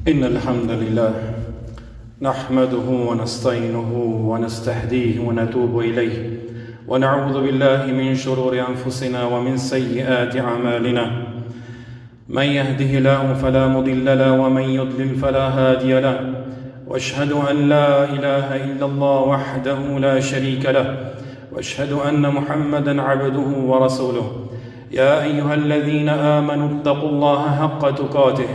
إن الحمد لله نحمده ونستعينه ونستهديه ونتوب إليه ونعوذ بالله من شرور أنفسنا ومن سيئات أعمالنا من يهده الله فلا مضل له ومن يضلل فلا هادي له وأشهد أن لا إله إلا الله وحده لا شريك له وأشهد أن محمدا عبده ورسوله يا أيها الذين آمنوا اتقوا الله حق تقاته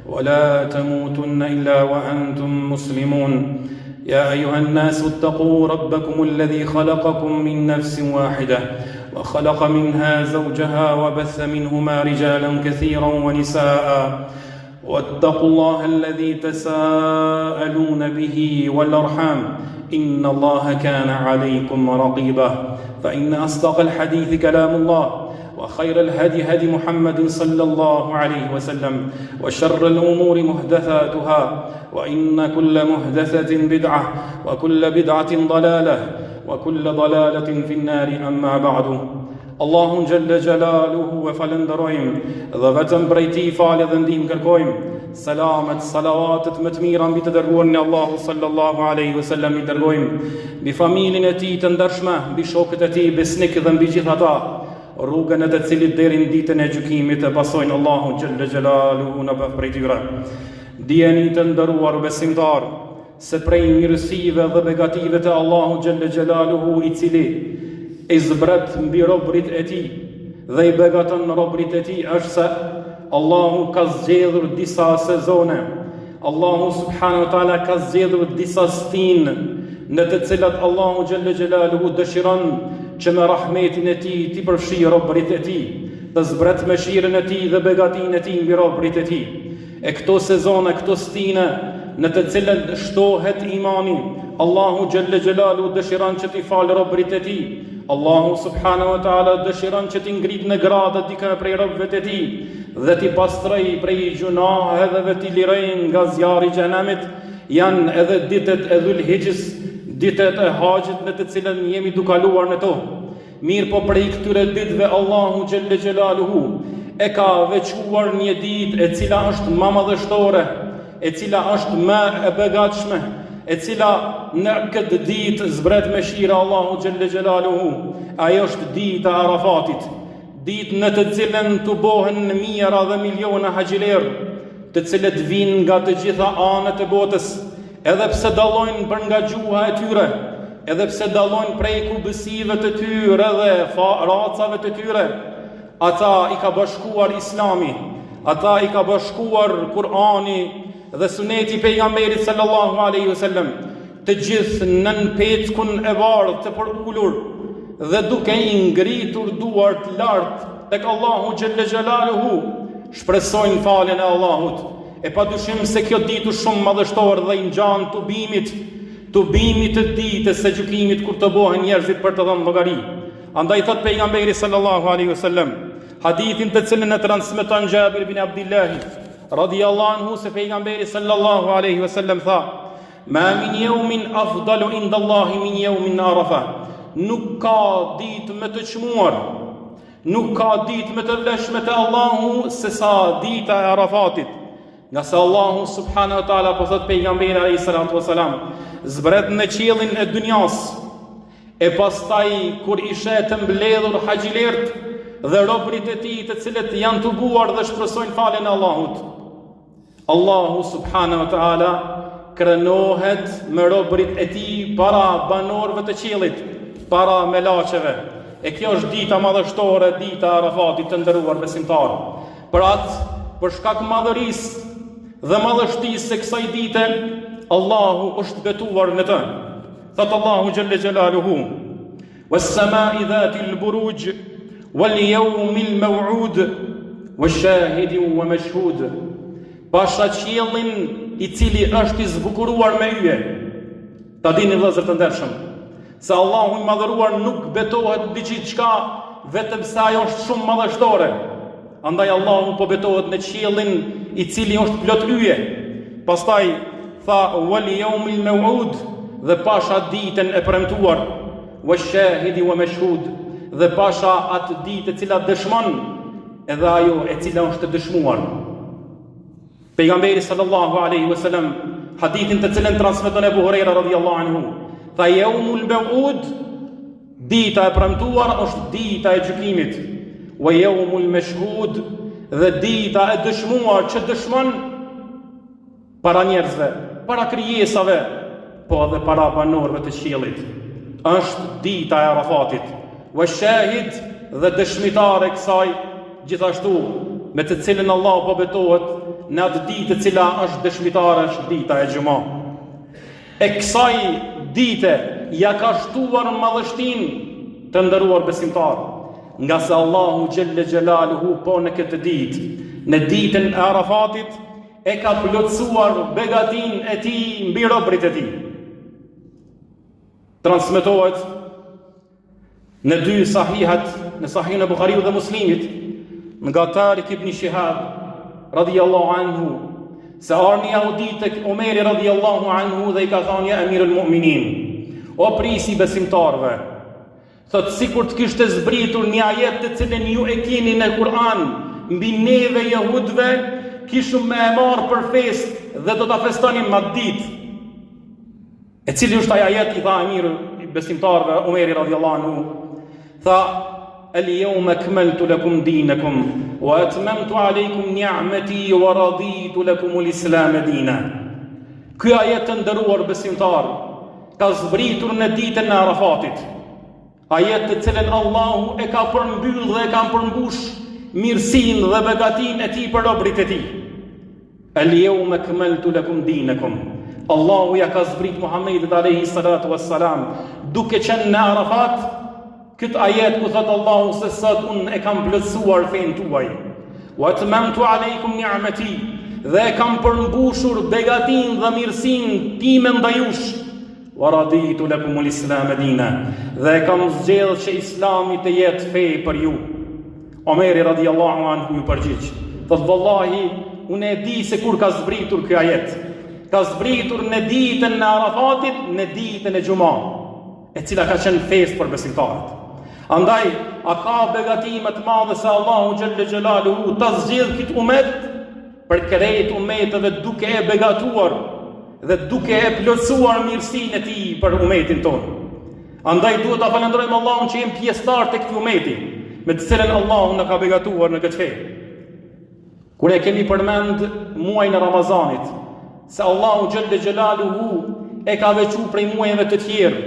ولا تموتن إلا وأنتم مسلمون يا أيها الناس اتقوا ربكم الذي خلقكم من نفس واحدة وخلق منها زوجها وبث منهما رجالا كثيرا ونساء واتقوا الله الذي تساءلون به والأرحام إن الله كان عليكم رقيبا فإن أصدق الحديث كلام الله وخير الهدي هدي محمد صلى الله عليه وسلم وشر الأمور محدثاتها وإن كل محدثة بدعة وكل بدعة ضلالة وكل ضلالة في النار أما بعد الله جل جلاله وفلندرojm dhe vetëm prej tij falë dhe ndihmë kërkojm selamet, salavatet më të mira mbi të dërguarin e Allahut sallallahu alaihi wasallam i dërgojm mbi familjen e tij të ndershme, mbi shokët e tij besnik dhe mbi gjithë ata rrugën e të cilit deri në ditën e gjykimit e pasojnë Allahun xhalla xhelaluhu në bëf prej tyre. Dijeni të nderuar besimtar se prej mirësive dhe begative të Allahut xhalla xhelaluhu i cili i zbret mbi robrit e tij dhe i begaton robrit e tij është se Allahu ka zgjedhur disa sezone. Allahu subhanahu wa taala ka zgjedhur disa stinë në të cilat Allahu xhalla xhelaluhu dëshiron që me rahmetin e tij ti përfshi robrit e tij, të zbret mëshirën e tij dhe begatinë e tij mbi robrit e tij. E këto sezone, këto stine në të cilat shtohet imani, Allahu xhalla xhelaluhu dëshiron që ti fal robrit e tij. Allahu subhanahu wa taala dëshiron që ti ngrit në gradë dikë prej robëve të tij dhe ti pastroj prej gjunaheve, ti liroj nga zjarri i xhenemit. Janë edhe ditët e Dhulhijhes, ditët e haxhit në të cilën jemi duke kaluar në to. Mirë po prej këtyre ditëve Allahu xhalla xhelaluhu e ka veçuar një ditë e cila është më madhështore, e cila është më e begatshme, e cila në këtë ditë zbret mëshira Allahu xhalla xhelaluhu. Ajo është dita e Arafatit, ditë në të cilën tubohen mijëra dhe miliona haxhilerë, të cilët vinë nga të gjitha anët e botës, edhe pse dallojnë për nga gjuha e tyre, edhe pse dallojnë prej kubësive të tyre dhe racave të tyre, ata i ka bashkuar Islami, ata i ka bashkuar Kur'ani dhe suneti pejgamberit sallallahu alaihi wasallam, të gjithë nën peckun e bardhë të përulur dhe duke i ngritur duart lart tek Allahu xhalla xhelaluhu, shpresojnë faljen e Allahut. E pa dyshim se kjo ditë shumë madhështore dhe i ngjan tubimit të ditës së gjykimit kur të bohen njerëzit për të dhënë llogari. Andaj thot pejgamberi sallallahu alaihi wasallam, hadithin të cilën e transmeton Jabir ibn Abdullah radiyallahu anhu se pejgamberi sallallahu alaihi wasallam tha: "Ma min yawmin afdalu inda Allahi min yawmin Arafa." Nuk ka ditë më të çmuar, nuk ka ditë më të vlefshme te Allahu se sa dita e Arafatit. Nga se Allahu subhanahu wa taala po thot pejgamberi alayhi salatu wasalam, zbret në qiellin e dunjas, e pastaj kur ishe të mbledhur haxhilert dhe robrit e tij të cilët janë tubuar dhe shpresojnë faljen e Allahut, Allahu subhanahu wa taala krenohet me robrit e tij para banorëve të qiellit, para melaçeve. E kjo është dita madhështore, dita e Arafatit të nderuar besimtar. Për shkak madhërisë dhe madhështisë së kësaj dite, Allahu është betuar në të. Thot Allahu xhalla xhelaluhu: "Was-samaa'i dhatil buruj wal-yawmil maw'ud wash-shahidin wa mashhud." Pasha qiellin i cili është i zbukuruar me yje. Ta dini vëllezër të ndershëm, se Allahu i madhëruar nuk betohet diçka vetëm se ajo është shumë madhështore. Andaj Allahu po betohet në qiellin i cili është plot yje. Pastaj tha wal yawmil maw'ud, dhe pasha ditën e premtuar, wash-shahidi wa mashhud, dhe pasha atë ditë e cila dëshmon edhe ajo e cila është dëshmuar. Pejgamberi sallallahu alaihi wasallam, hadithin të cilën transmeton Abu Huraira radhiyallahu anhu, tha yaumul maw'ud, dita e premtuar është dita e gjykimit, wa yaumul mashhud, dhe dita e dëshmuar që dëshmon para njerëzve, para krijesave, po edhe para banorëve të qiellit. Është dita e Arafatit, wa shahid, dhe dëshmitare kësaj, gjithashtu me të cilën Allah po betohet në atë ditë e cila është dëshmitare, është dita e Gjuma. E kësaj dite ja ka shtuar madhështinë të nderuar besimtar, nga se Allahu xhelle xhelaluhu po në këtë ditë, në ditën e Arafatit, e ka plotësuar begatin e tij mbi robërit e tij. Transmetohet në dy sahihat, në sahihin e Buhariut dhe Muslimit, nga Tariq ibn Shihab radhiyallahu anhu, se arni Yahudit tek Omeri radhiyallahu anhu dhe i ka thënë: ja Amirul Mu'minin, o prisi besimtarve, thot sikur të kishte zbritur një ajet të cilën ju e keni në Kur'an mbi neve jehudve, kishum me e marrë për fest dhe do ta festonim atë ditë. E cili është ai ajet? I tha Amirul besimtarve Omeri radhiyallahu anhu, tha: اليوم أكملت لكم دينكم وأتممت عليكم نعمتي ورضيت لكم الإسلام دينا. Ky ajet të nderuar besimtar ka zbritur në ditën e Arafatit. Ajet të cilën Allahu e ka përmbyll dhe e ka përmbush mirësinë dhe begatinë e tij për robërit e tij. اليوم أكملت لكم دينكم. Allahu ja ka zbrit Muhammedit alayhi salatu wassalam duke qenë në Arafat këtë ajet ku thot Allahu se sot unë e kam plotësuar fenë tuaj. Wa atmamtu alaykum ni'mati, dhe e kam përmbushur begatin dhe mirësinë time ndaj jush. Wa raditu lakum al-islam dina, dhe e kam zgjedhur që Islami të jetë fe për ju. Omeri radhiyallahu anhu ju përgjigj, thot vallahi unë e di se kur ka zbritur ky ajet. Ka zbritur në ditën e Arafatit, në ditën e Gjuma, e cila ka qenë festë për besimtarët. Andaj, a ka begatime të madhe se Allahu xhelle xhelaluhu ta zgjedh këtë umet për krejt umeteve duke e begatuar dhe duke e plotësuar mirësinë e tij për umetin tonë. Andaj duhet ta falenderojmë Allahun që jemi pjesëtar të këtij umeti, me të cilën Allahu na ka begatuar në këtë fe. Kur e kemi përmend muajin e Ramazanit, se Allahu xhelle xhelaluhu e ka veçuar prej muajve të tjerë,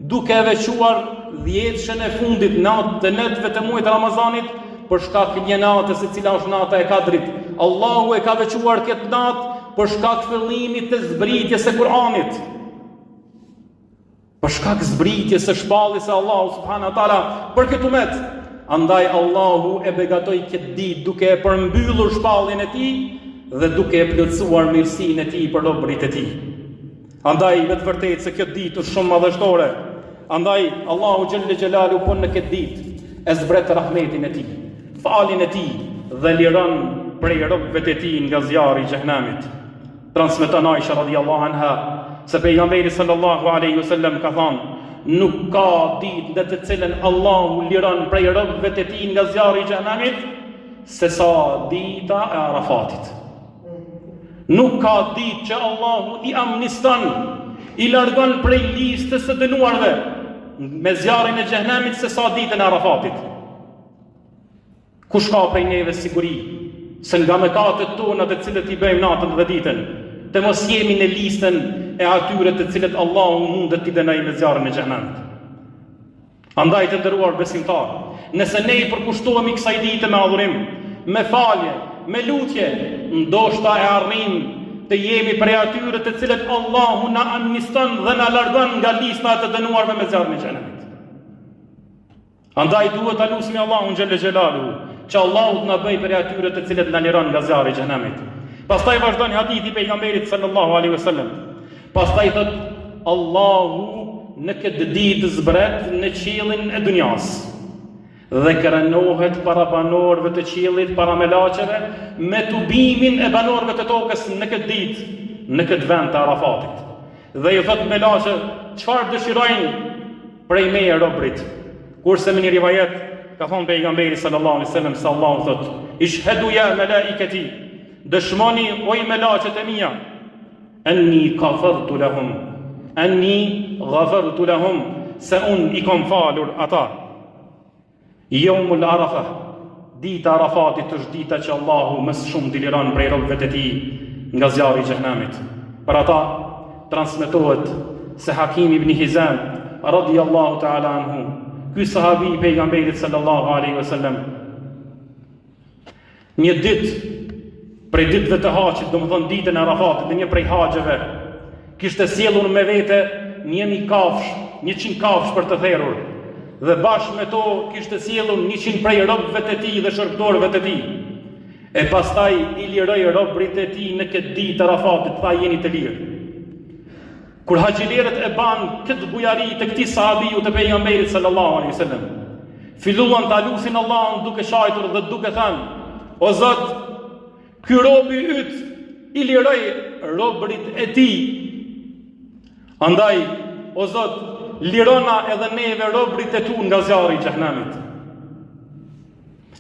duke e veçuar 10 e fundit, natë të netëve të muajit Ramazanit, për shkak një natës e cila është nata e Kadrit. Allahu e ka veçuar këtë natë për shkak fillimit të zbritjes së Kur'anit, për shkak zbritjes së shpalljes së Allahu subhanahu wa taala për këtë umet. Andaj Allahu e begatoi këtë ditë duke e përmbyllur shpalljen e tij dhe duke e plotësuar mirësinë e tij për robërit e tij. Andaj me të vërtetë se këtë ditë është shumë madhështore. Andaj Allahu xhelle xhelalu po në këtë ditë e zbret rahmetin e tij, falin e tij dhe liron prej robëve të tij nga zjarri i xhehenamit. Transmeton Aisha radhiyallahu anha se pejgamberi sallallahu alaihi wasallam ka thënë: nuk ka ditë në të cilën Allahu liron prej robëve të tij nga zjarri i xhehenamit se sa dita e Arafatit. Nuk ka ditë që Allahu i amniston, i largon prej listës së dënuarve me zjarrin e xhehenamit se sa ditën e Arafatit. Kush ka prej neve siguri se nga mëkatet tona të cilët i bëjmë natën dhe ditën, të mos jemi në listën e atyre të cilët Allahu mundet t'i dënojë me zjarrin e xhehenamit. Andaj të nderuar besimtar, nëse ne i përkushtohemi kësaj dite me adhurim, me falje, me lutje, ndoshta e arrim të jemi prej atyre të cilët Allahu na amniston dhe na largon nga lista e të dënuarve me zjarrin e xhenemit. Andaj duhet ta lutim Allahun xhelle xhelaluhu që Allahu të na bëjë prej atyre të cilët na liron nga zjarri i xhenemit. Pastaj vazhdon hadithi pejgamberit sallallahu alaihi wasallam. Pastaj thot Allahu në këtë ditë zbret në qiellin e dunjas dhe kërënohet para banorëve të qiellit, para melaqeve, me tubimin e banorëve të tokës në këtë ditë, në këtë vend të Arafatit. Dhe ju thot melaqe, çfarë dëshirojnë prej meje robrit? Kurse me një rivajet ka thonë pejgamberi sallallahu alaihi wasallam se Allahu thot: ishhadu ya malaikati, dëshmoni o i melaqet e mia, anni ghafartu lahum, se unë i kom falur ata. Yawmul Arafa, dita Arafatit është dita që Allahu më shumë t'i liron prej robëve të tij nga zjarri i xhehenamit. Për ata transmetohet se Hakim ibn Hizam radiyallahu ta'ala anhu, ky sahabi i pejgamberit sallallahu alaihi wasallam, një ditë prej ditëve të haxhit, domethënë ditën e Arafatit, një prej haxheve, kishte sjellur me vete 100 kafsh, 100 kafsh për të therrur, dhe bashkë me to kishte sjellur 100 prej robëve të tij dhe shërbitorëve të tij. E pastaj i liroi robërit e tij në këtë ditë të Arafatit, tha jeni të lirë. Kur haxhilerët e ban këtë bujari të këtij sahabiu të pejgamberit sallallahu alaihi wasallam, filluan ta lutin Allahun duke shajtur dhe duke thënë: O Zot, ky robi yt i liroi robërit e tij. Andaj, o Zot, lirona edhe neve robërit e tu nga zjarri i xhehenamit.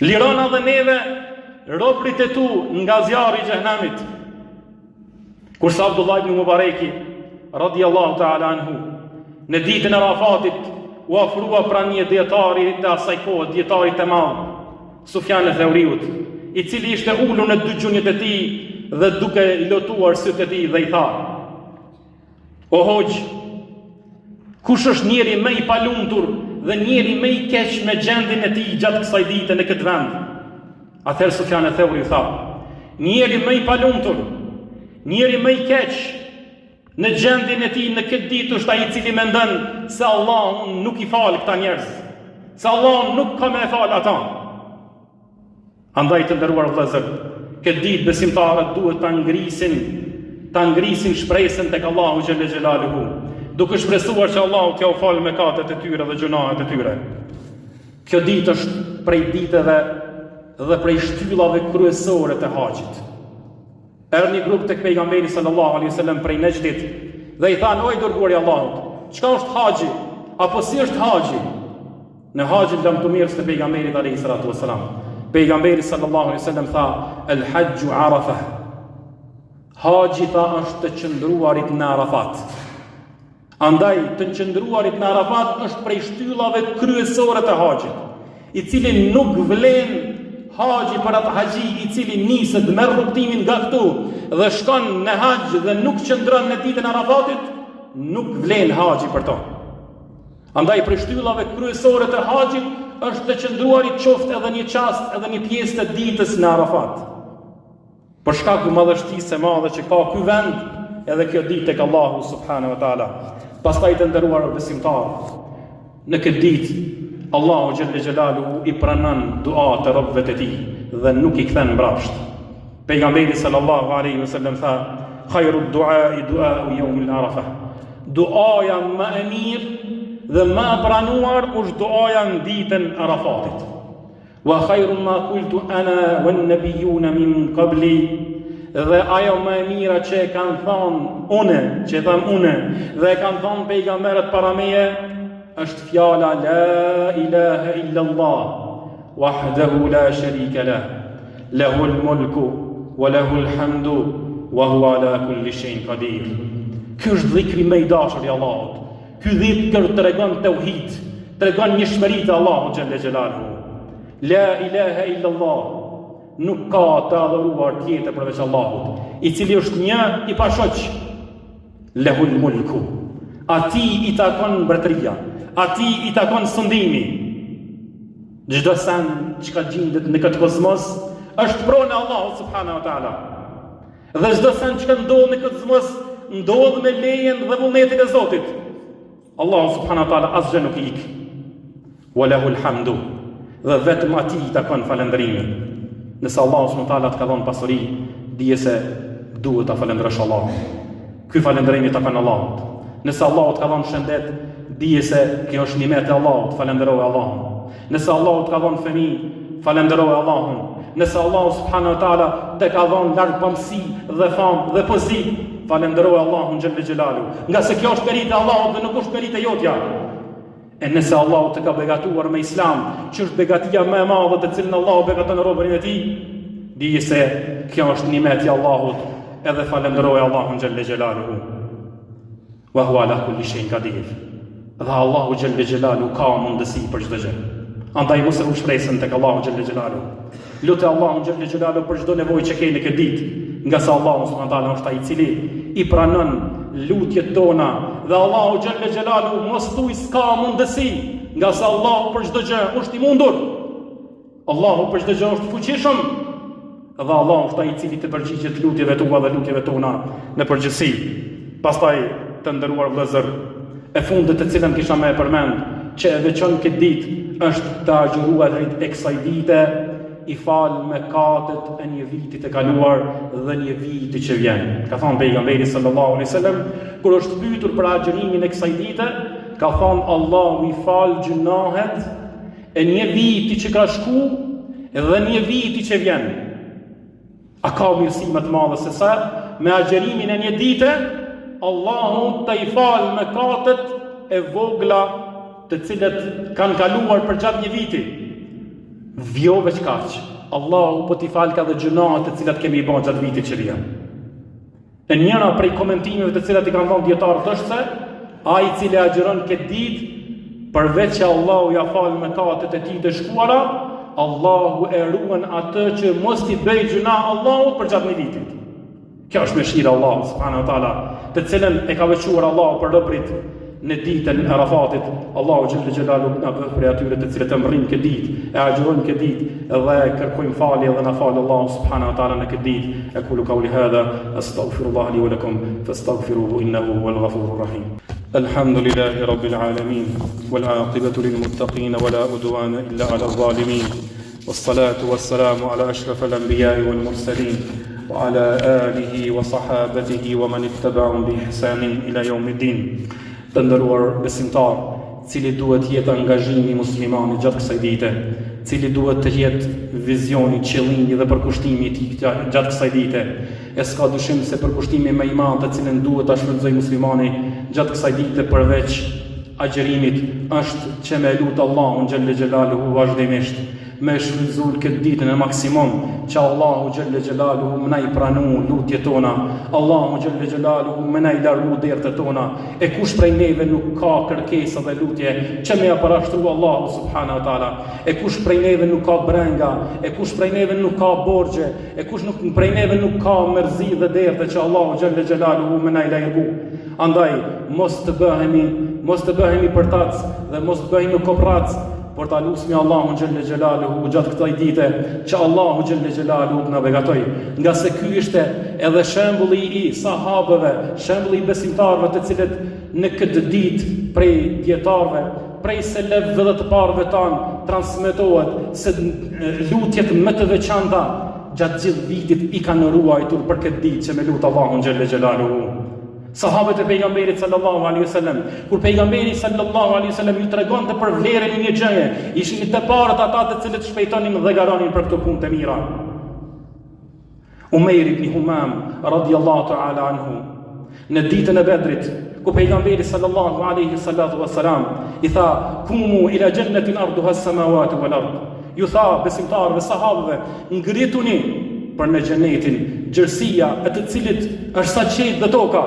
Lirona edhe neve robërit e tu nga zjarri i xhehenamit. Kurse Abdullah ibn Mubareki radiyallahu ta'ala anhu në ditën e Arafatit u ofrua pranë një dietari të asaj kohe, dietarit të madh, Sufjan al-Thauriut, i cili ishte ulur në dy gjunjët e tij dhe duke lotuar sytë e tij dhe i tha: O hoxh, kush është njeri më i palumtur dhe njeri më i keq me gjendin e tij gjatë kësaj dite në këtë vend? Atëherë Sufjan al-Thauri tha: njeri më i palumtur, njeri më i keq në gjendin e tij në këtë ditë është ai i cili mendon se Allahu nuk i fal këta njerëz, se Allahu nuk ka më fal ata. Andaj të nderuar vëllezër, këtë ditë besimtarët duhet ta ngrisin shpresën tek Allahu xhelle xhelaluhu, duke shpresuar që Allahu t'ia falë mëkatet e tyre dhe gjunahet e tyre. Kjo ditë është prej ditëve dhe prej shtyllave kryesore të haxhit. Erë një grup tek pejgamberi sallallahu alaihi wasallam prej Nejdit dhe i thanë: O i dërguari i Allahut, çka është haxhi? Apo si është haxhi? Në haxhin lamtumirës të pejgamberit alaihi salatu wasalam, pejgamberi sallallahu alaihi wasallam tha: El hajju Arafa. Haxhi tha është të qëndruarit në Arafat. Andaj të qëndruarit në Arafat është prej shtyllave kryesore të haxhit, i cili nuk vlen haxhi për atë haxhi i cili niset me rrugtimin nga këtu dhe shkon në haxh dhe nuk qëndron në ditën e Arafatit, nuk vlen haxhi për to. Andaj prej shtyllave kryesore të haxhit është të qëndruarit qoftë edhe një çast, edhe një pjesë të ditës në Arafat. Për shkak të madhështisë së madhe që ka ky vend edhe kjo ditë tek Allahu subhanahu wa taala. Pastaj të nderuar besimtarë, në këtë ditë Allahu xhelle xhelaluhu i pranon duat e robëve të tij dhe nuk i kthen mbrapsht. Pejgamberi sallallahu alaihi wasallam tha: Khairu du'a du'a'u yawm al-Arafa. Duaja më e mirë dhe më e pranuar është duaja në ditën e Arafatit. Wa khairu ma qultu ana wan nabiyuna min qabli. Dhe ajo më e mira që e kanë thënë unë, që tham unë, dhe e kanë thënë pejgamberët para meje, është fjala la ilaha illa Allah wahdahu la sharika lah, lahul mulku wa lahul hamdu wa huwa ala kulli shay'in qadir. Ky është dhikri më i dashur i Allahut. Ky dhikr tregon tauhid, tregon njëshmëri të Allahut xhelle xhelaluhu. La ilaha illa Allah, nuk ka të adhuruar tjetër përveç Allahut, i cili është një i pashoq. Lahul mulku, atij i takon mbretëria, atij i takon sundimi. Çdo sen që ka gjendet në këtë kozmos është pronë Allahu subhanahu wa taala. Dhe çdo sen që ka ndodhur në këtë kozmos ndodh me lejen dhe vullnetin e Zotit. Allahu subhanahu wa taala asgjë nuk i ik. Wa lahul hamdu, dhe vetëm atij i takon falëndrimi. Nëse Allahu subhanahu wa taala të ka dhënë pasuri, dije se duhet ta falëndrosh Allahun. Ky falëndrim i takon Allahut. Nëse Allahu të ka dhënë shëndet, dije se kjo është nimet e Allahut, falënderoje Allahun. Nëse Allahu të ka dhënë fëmijë, falënderoje Allahun. Nëse Allahu subhanahu wa taala të ka dhënë largpamësi dhe famë dhe pozitiv, falënderoje Allahun xhelle xhelalu. Nga se kjo është meritë e Allahut dhe nuk është meritë e jotja. E nëse Allahu të ka begatuar me Islam, që është begatia më e madhe të cilën Allahu begaton robërin e tij, Dije se kjo është nimet i Allahut, edhe falenderoj Allahun xhelle xhelaluhu. Wa huwa ala kulli shay'in qadir. Dhe Allahu xhelle xhelaluhu ka mundësi për çdo gjë. Andaj mos e u shpresën tek Allahu xhelle xhelaluhu. Lutë Allahun xhelle xhelaluhu për çdo nevojë që keni këtë ditë, nga sa Allahu subhanahu wa taala është ai i cili i pranon lutjet tona, dhe Allahu xhelle xhelaluhu mos thuaj s'ka mundësi, nga sa Allahu për çdo gjë është i mundur. Allahu për çdo gjë është fuqishëm, dhe Allahu është ai i cili të përgjigjet lutjeve tua dhe lutjeve tona në përgjithësi. Pastaj, të nderuar vëllezër, e fundit të cilën kisha më përmend, që e veçon këtë ditë është të agjëruar drejt e kësaj dite, i fal mëkatet e një viti të kaluar dhe një viti që vjen. Ka thënë pejgamberi sallallahu alaihi wasallam, kur është pyetur për agjërimin e kësaj dite, ka thënë Allahu i fal gjunahet e një viti që ka shku dhe një viti që vjen. A ka mirësi më të madhe se sa me agjërimin e një dite Allahu të i fal mëkatet e vogla të cilët kanë kaluar për gjatë një viti? Vjo veç kaq, Allahu po t'i fal ka dhe gjunahet të cilat kemi i bën gjatë vitit që vjen. E njëra prej komentimeve të cilat i kanë dhënë dietarët është se ai i cili agjeron këtë ditë, përveç që Allahu ja fal mëkatet e tij të shkuara, Allahu e ruan atë që mos t'i bëj gjuna Allahut për gjatë një vitit. Kjo është mëshira e Allahut subhanahu wa taala, të cilën e ka veçuar Allahu për robërit në ditën e Arafatit. Allahu xhelle xhelaluhu na bëj për atyre të cilët e mrrin këtë ditë, e agjërojnë këtë ditë dhe kërkojnë falje dhe na fal Allahu subhanahu wa taala në këtë ditë. Aqulu qawli hadha astaghfirullah li wa lakum fastaghfiruhu innahu huwal ghafurur rahim. Alhamdulillahi rabbil alamin wal aqibatu lil muttaqin wala udwana illa ala adh-dhalimin. والصلاة والسلام على أشرف الأنبياء والمرسلين وعلى آله وصحابته ومن اتبعهم بإحسان إلى يوم الدين. Të nderuar besimtar, cili duhet jetë angazhimi muslimani gjatë kësaj dite, cili duhet të jetë vizioni, qëllimi dhe përkushtimi i tij gjatë kësaj dite. E s'ka dyshim se përkushtimi më i madh të cilën duhet ta shfrytëzojë muslimani gjatë kësaj dite përveç agjerimit është që me lutë Allahun xhelle xhelaluhu vazhdimisht, me shfrytëzuar këtë ditë në maksimum, që Allahu xhelle xhelaluhu më na i pranu lutjet tona, Allahu xhelle xhelaluhu më na i largu dertet tona. E kush prej neve nuk ka kërkesa dhe lutje që më ia parashtru Allahu subhanahu wa taala? E kush prej neve nuk ka brenga? E kush prej neve nuk ka borxhe? E kush prej neve nuk ka mërzi dhe derte që Allahu xhelle xhelaluhu më na i largu? Andaj mos të bëhemi përtac dhe mos të bëhemi koprac, por ta lusmi Allahun xhelle xhelaluhu gjatë kësaj dite që Allahu xhelle xhelaluhu na begatoj, nga se ky ishte edhe shembulli i sahabëve, shembulli i besimtarëve të cilët në këtë ditë prej dietarëve, prej selefëve dhe të parëve tanë transmetohet se lutjet më të veçanta gjatë gjithë vitit i kanë ruajtur për këtë ditë që me lut Allahun xhelle xhelaluhu. Sahabët e pejgamberit sallallahu alaihi wasallam, kur pejgamberi sallallahu alaihi wasallam ju tregonte për vlerën e një gjëje, ishin të parët ata të cilët shpejtonin dhe garonin për këto punë të mira. Umeir ibn Humam radiyallahu ta'ala anhu, në ditën e Bedrit, ku pejgamberi sallallahu alaihi wasallam i tha: "Kumu ila jannatin arduha as-samawati wal ard." Ju tha besimtarëve, sahabëve, ngrituni për në xhenetin, gjërësia e të cilit është sa qejt dhe toka.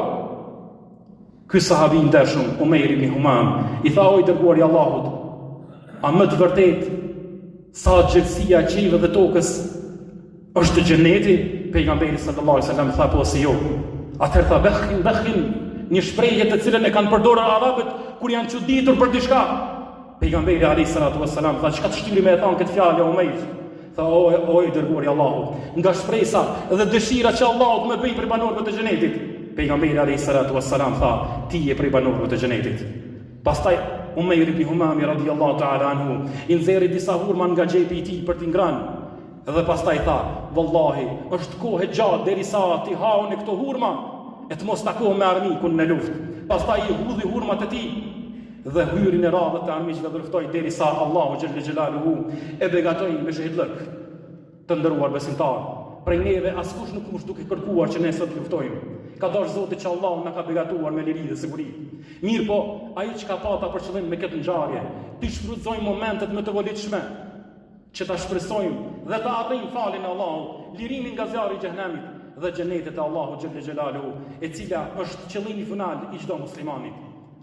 Ky sahabi i ndershëm, Umeir ibn Humam, i tha: "O i dërguari i Allahut, a më të vërtet sa gjërësia e qiellit dhe tokës është xheneti?" Pejgamberi sallallahu alaihi wasallam tha: "Po si jo." Atëherë tha: "Bekhin", një shprehje të cilën e kanë përdorur arabët kur janë çuditur për diçka. Pejgamberi alayhi salatu wassalam tha: "Çka të shtyri me e thon këtë fjalë Umeir?" Tha: "O i dërguari i Allahut, nga shpresa dhe dëshira që Allahu më bëj për banorëve të xhenetit." Pejgamberi alayhi salatu wassalam tha: "Ti je prej banorëve të xhenetit." Pastaj Umeir ibn Humam radhiyallahu ta'ala anhu i nxjerri disa hurma nga xhepi i tij për t'i ngrënë. Dhe pastaj tha: "Wallahi, është kohë gjatë derisa ti hauni këto hurma e të mos takohem me armikun në luftë." Pastaj i hudhi hurmat e tij dhe hyri në radhët e armiqve dhe luftoi derisa Allahu xhelle xhelaluhu e begatoi me shehidllëk. Të nderuar besimtar, prej neve askush nuk është duke kërkuar që ne sot luftojmë. Ka dashur Zoti që Allahu na ka begatuar me liri dhe siguri. Mirë po, ai çka pata për qëllim me këtë ngjarje, ti shfrytëzojmë momentet më të volitshme që ta shpresojmë dhe të arrijmë falin e Allahut, lirimin nga zjarri i xhenemit dhe xhenetet e Allahut xhelle xhelaluhu, e cila është qëllimi final i çdo muslimanit.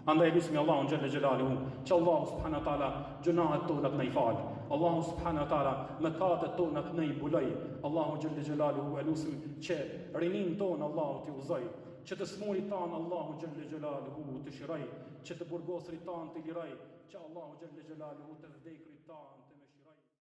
Andaj lutim Allahun xhelle xhelaluhu që Allahu subhanahu wa taala gjunahet tona të na i fal. Allahu subhanahu wa taala mëkatet tona të na i mbuloj. Allahu xhelle xhelaluhu e lutim që rinin ton Allahu t'i uzoj, që të smurit tanë Allahu xhelle xhelaluhu të shiroj, që të burgosrit tanë të liroj, që Allahu xhelle xhelaluhu të vdekrit tanë